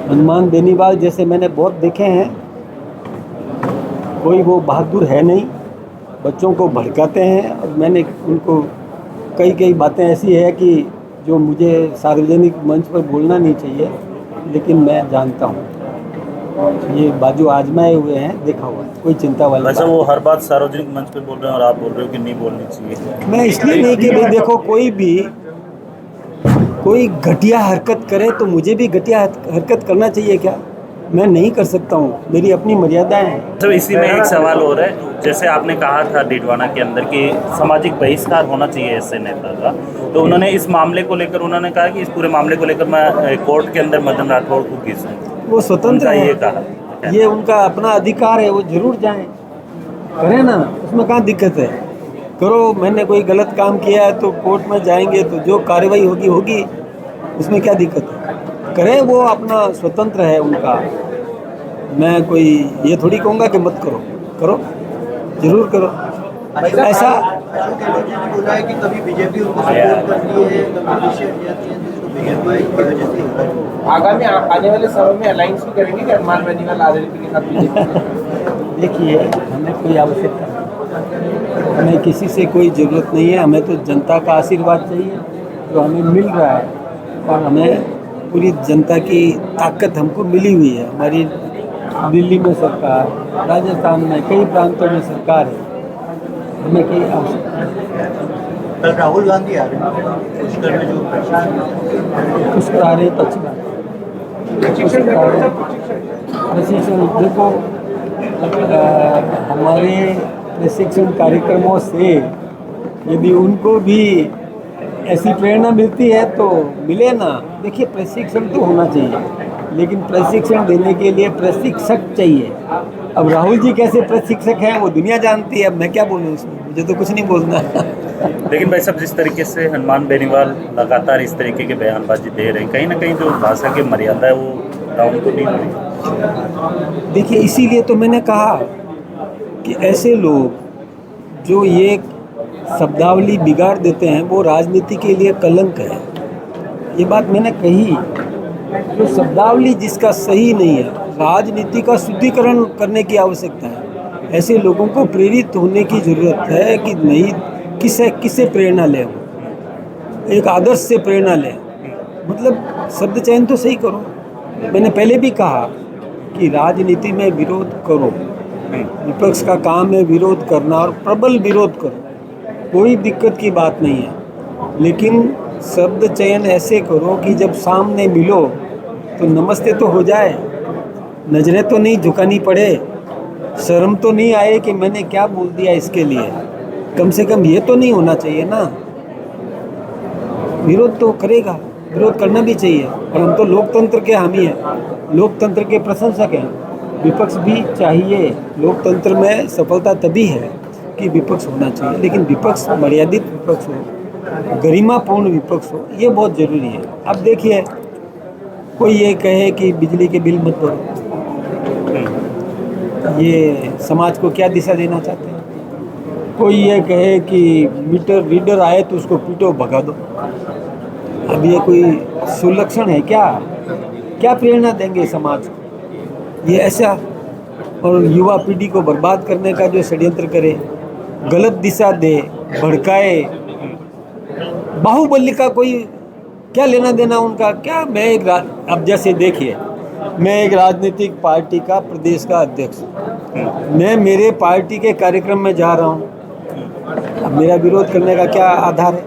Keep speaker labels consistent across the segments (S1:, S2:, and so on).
S1: हनुमान बेनीवाल जैसे मैंने बहुत देखे हैं, कोई वो बहादुर है नहीं। बच्चों को भड़काते हैं और मैंने उनको कई कई बातें ऐसी है कि जो मुझे सार्वजनिक मंच पर बोलना नहीं चाहिए, लेकिन मैं जानता हूँ, ये बाजू आजमाए हुए हैं, देखा हुआ है, कोई चिंता वाली
S2: वैसे
S1: बात
S2: वो
S1: नहीं।
S2: हर बात सार्वजनिक मंच पे बोल रहे हैं और आप बोल रहे हो कि नहीं बोलनी चाहिए।
S1: मैं इसलिए नहीं कि भाई देखो, कोई घटिया हरकत करे तो मुझे भी घटिया हरकत करना चाहिए क्या? मैं नहीं कर सकता हूँ, मेरी अपनी मर्यादाएं हैं।
S2: तो इसी में एक सवाल और है, जैसे आपने कहा था डीडवाना के अंदर कि सामाजिक बहिष्कार होना चाहिए ऐसे नेता का, तो उन्होंने इस मामले को लेकर उन्होंने कहा कि इस पूरे मामले को लेकर मैं कोर्ट के अंदर मदन राठौड़ को घिसूँ।
S1: वो स्वतंत्र
S2: उनका
S1: है,
S2: ये कहा,
S1: ये उनका अपना अधिकार है, वो जरूर जाएं, करें ना, उसमें कहाँ दिक्कत है। करो, मैंने कोई गलत काम किया है तो कोर्ट में जाएंगे तो जो कार्रवाई होगी होगी, उसमें क्या दिक्कत है। करें, वो अपना स्वतंत्र है उनका। मैं कोई ये थोड़ी कहूँगा कि मत करो, करो, जरूर करो ऐसा।
S3: अशोक गहलोत जी ने बोला है कि कभी बीजेपी उनको सपोर्ट करती है, कभी पीछे हट जाती है, तो बीजेपी की वजह से होता है।
S4: आगामी आने वाले समय में अलायंस भी करेंगे कि हनुमान बेनीवाल आरएलपी के साथ बीजेपी?
S1: देखिए, हमें कोई आवश्यकता नहीं, हमें किसी से कोई ज़रूरत नहीं है। हमें तो जनता का आशीर्वाद चाहिए जो हमें मिल रहा है, और हमें पूरी जनता की ताकत हमको मिली हुई है। हमारी दिल्ली में सरकार, राजस्थान में कई प्रांतों में सरकार है, हमें कोई आवश्यकता नहीं।
S3: कल राहुल गांधी आ रहे हैं पुष्कर में, जो
S1: कुछ करा रहे तो अच्छी बात है, कुछ करा रहे प्रशिक्षण। देखो, हमारे प्रशिक्षण कार्यक्रमों से यदि उनको भी ऐसी प्रेरणा मिलती है तो मिले ना। देखिए, प्रशिक्षण तो होना चाहिए, लेकिन प्रशिक्षण देने के लिए प्रशिक्षक चाहिए। अब राहुल जी कैसे प्रशिक्षक हैं वो दुनिया जानती है, अब मैं क्या बोलूँ उसमें, मुझे तो कुछ नहीं बोलना।
S2: लेकिन भाई साहब, जिस तरीके से हनुमान बेनीवाल लगातार इस तरीके के बयानबाजी दे रहे हैं, कहीं ना कहीं जो भाषा की मर्यादा है वो डाउन तो नहीं हो रही?
S1: देखिए, इसीलिए तो मैंने कहा कि ऐसे लोग जो ये शब्दावली बिगाड़ देते हैं वो राजनीति के लिए कलंक है। ये बात मैंने कही, तो शब्दावली जिसका सही नहीं है, राजनीति का शुद्धिकरण करने की आवश्यकता है। ऐसे लोगों को प्रेरित होने की ज़रूरत है कि नहीं, किससे प्रेरणा लें, एक आदर्श से प्रेरणा लें। मतलब शब्द चयन तो सही करो। मैंने पहले भी कहा कि राजनीति में विरोध करो, विपक्ष का काम है विरोध करना, और प्रबल विरोध करो, कोई दिक्कत की बात नहीं है। लेकिन शब्द चयन ऐसे करो कि जब सामने मिलो तो नमस्ते तो हो जाए, नजरें तो नहीं झुकानी पड़े, शर्म तो नहीं आए कि मैंने क्या बोल दिया इसके लिए, कम से कम ये तो नहीं होना चाहिए ना। विरोध तो करेगा, विरोध करना भी चाहिए, और हम तो लोकतंत्र के हामी हैं, लोकतंत्र के प्रशंसक हैं। विपक्ष भी चाहिए, लोकतंत्र में सफलता तभी है कि विपक्ष होना चाहिए, लेकिन विपक्ष मर्यादित विपक्ष हो, गरिमापूर्ण विपक्ष हो, ये बहुत ज़रूरी है। अब देखिए, कोई ये कहे कि बिजली के बिल मत भरो, ये समाज को क्या दिशा देना चाहते हैं। कोई ये कहे कि मीटर रीडर आए तो उसको पीटो, भगा दो। अब ये कोई सुलक्षण है क्या? क्या प्रेरणा देंगे समाज को ये ऐसा? और युवा पीढ़ी को बर्बाद करने का जो षड्यंत्र करे, गलत दिशा दे, भड़काए। बाहुबली का कोई क्या लेना देना उनका क्या? अब जैसे देखिए, मैं एक राजनीतिक पार्टी का प्रदेश का अध्यक्ष हूँ, मैं मेरे पार्टी के कार्यक्रम में जा रहा हूँ, अब मेरा विरोध करने का क्या आधार है?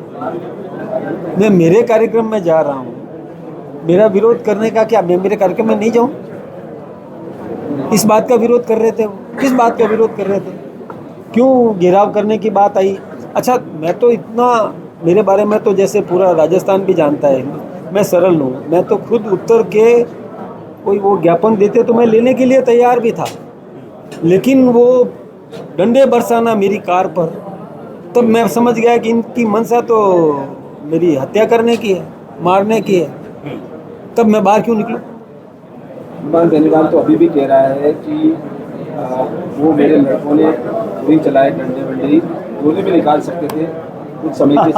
S1: मैं मेरे कार्यक्रम में जा रहा हूँ, मेरा विरोध करने का क्या? मैं मेरे कार्यक्रम में नहीं जाऊँ? इस बात का विरोध कर रहे थे वो, किस बात का विरोध कर रहे थे? क्यों घेराव करने की बात आई? अच्छा, मैं तो इतना, मेरे बारे में तो जैसे पूरा राजस्थान भी जानता है, मैं सरल हूँ। मैं तो खुद उत्तर के कोई वो ज्ञापन देते तो मैं लेने के लिए तैयार भी था, लेकिन वो डंडे बरसाना मेरी कार पर, तब मैं समझ गया कि इनकी मंशा तो मेरी हत्या करने की है, मारने की है। तब मैं बाहर क्यों निकलूं?
S4: हनुमान बेनीवाल तो अभी भी कह रहा है कि वो मेरे लड़कों ने गोली चलाए, डंडे वंडे गोली भी निकाल सकते थे कुछ समय के।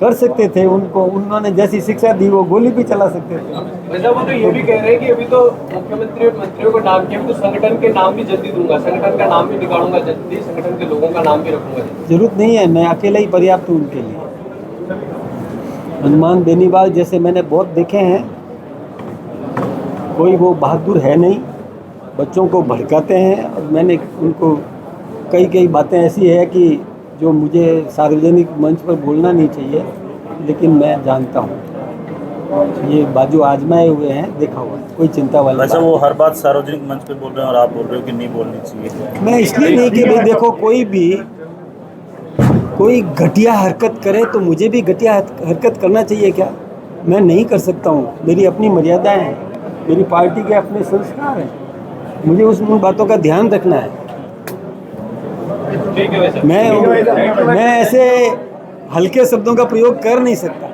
S1: कर सकते थे, उनको उन्होंने जैसी शिक्षा दी वो गोली भी चला सकते थे।
S5: वैसे वो तो ये भी कह रहे हैं कि अभी तो मुख्यमंत्री और मंत्रियों का नाम किया, तो संगठन के नाम भी जल्दी दूंगा, संगठन का नाम भी निकालूंगा जल्दी, संगठन के लोगों का नाम भी रखूंगा।
S1: जरूरत नहीं है, मैं अकेला ही पर्याप्त हूँ उनके लिए। हनुमान बेनीवाल जैसे मैंने बहुत देखे हैं, कोई वो बहादुर है नहीं, बच्चों को भड़काते हैं। और मैंने उनको कई बातें ऐसी है कि जो मुझे सार्वजनिक मंच पर बोलना नहीं चाहिए, लेकिन मैं जानता हूँ, ये बाजू आजमाए हुए हैं, देखा हुआ है, कोई चिंता वाली
S2: वैसे
S1: बात
S2: वो हर बात सार्वजनिक मंच पे बोल रहे हैं और आप बोल रहे हो कि नहीं बोलनी चाहिए।
S1: मैं इसलिए नहीं कि भाई देखो, कोई घटिया हरकत करे तो मुझे भी घटिया हरकत करना चाहिए क्या? मैं नहीं कर सकता हूँ, मेरी अपनी मर्यादाएं हैं, मेरी पार्टी के अपने संस्कार हैं, मुझे उन बातों का ध्यान रखना है। मैं ऐसे हल्के शब्दों का प्रयोग कर नहीं सकता।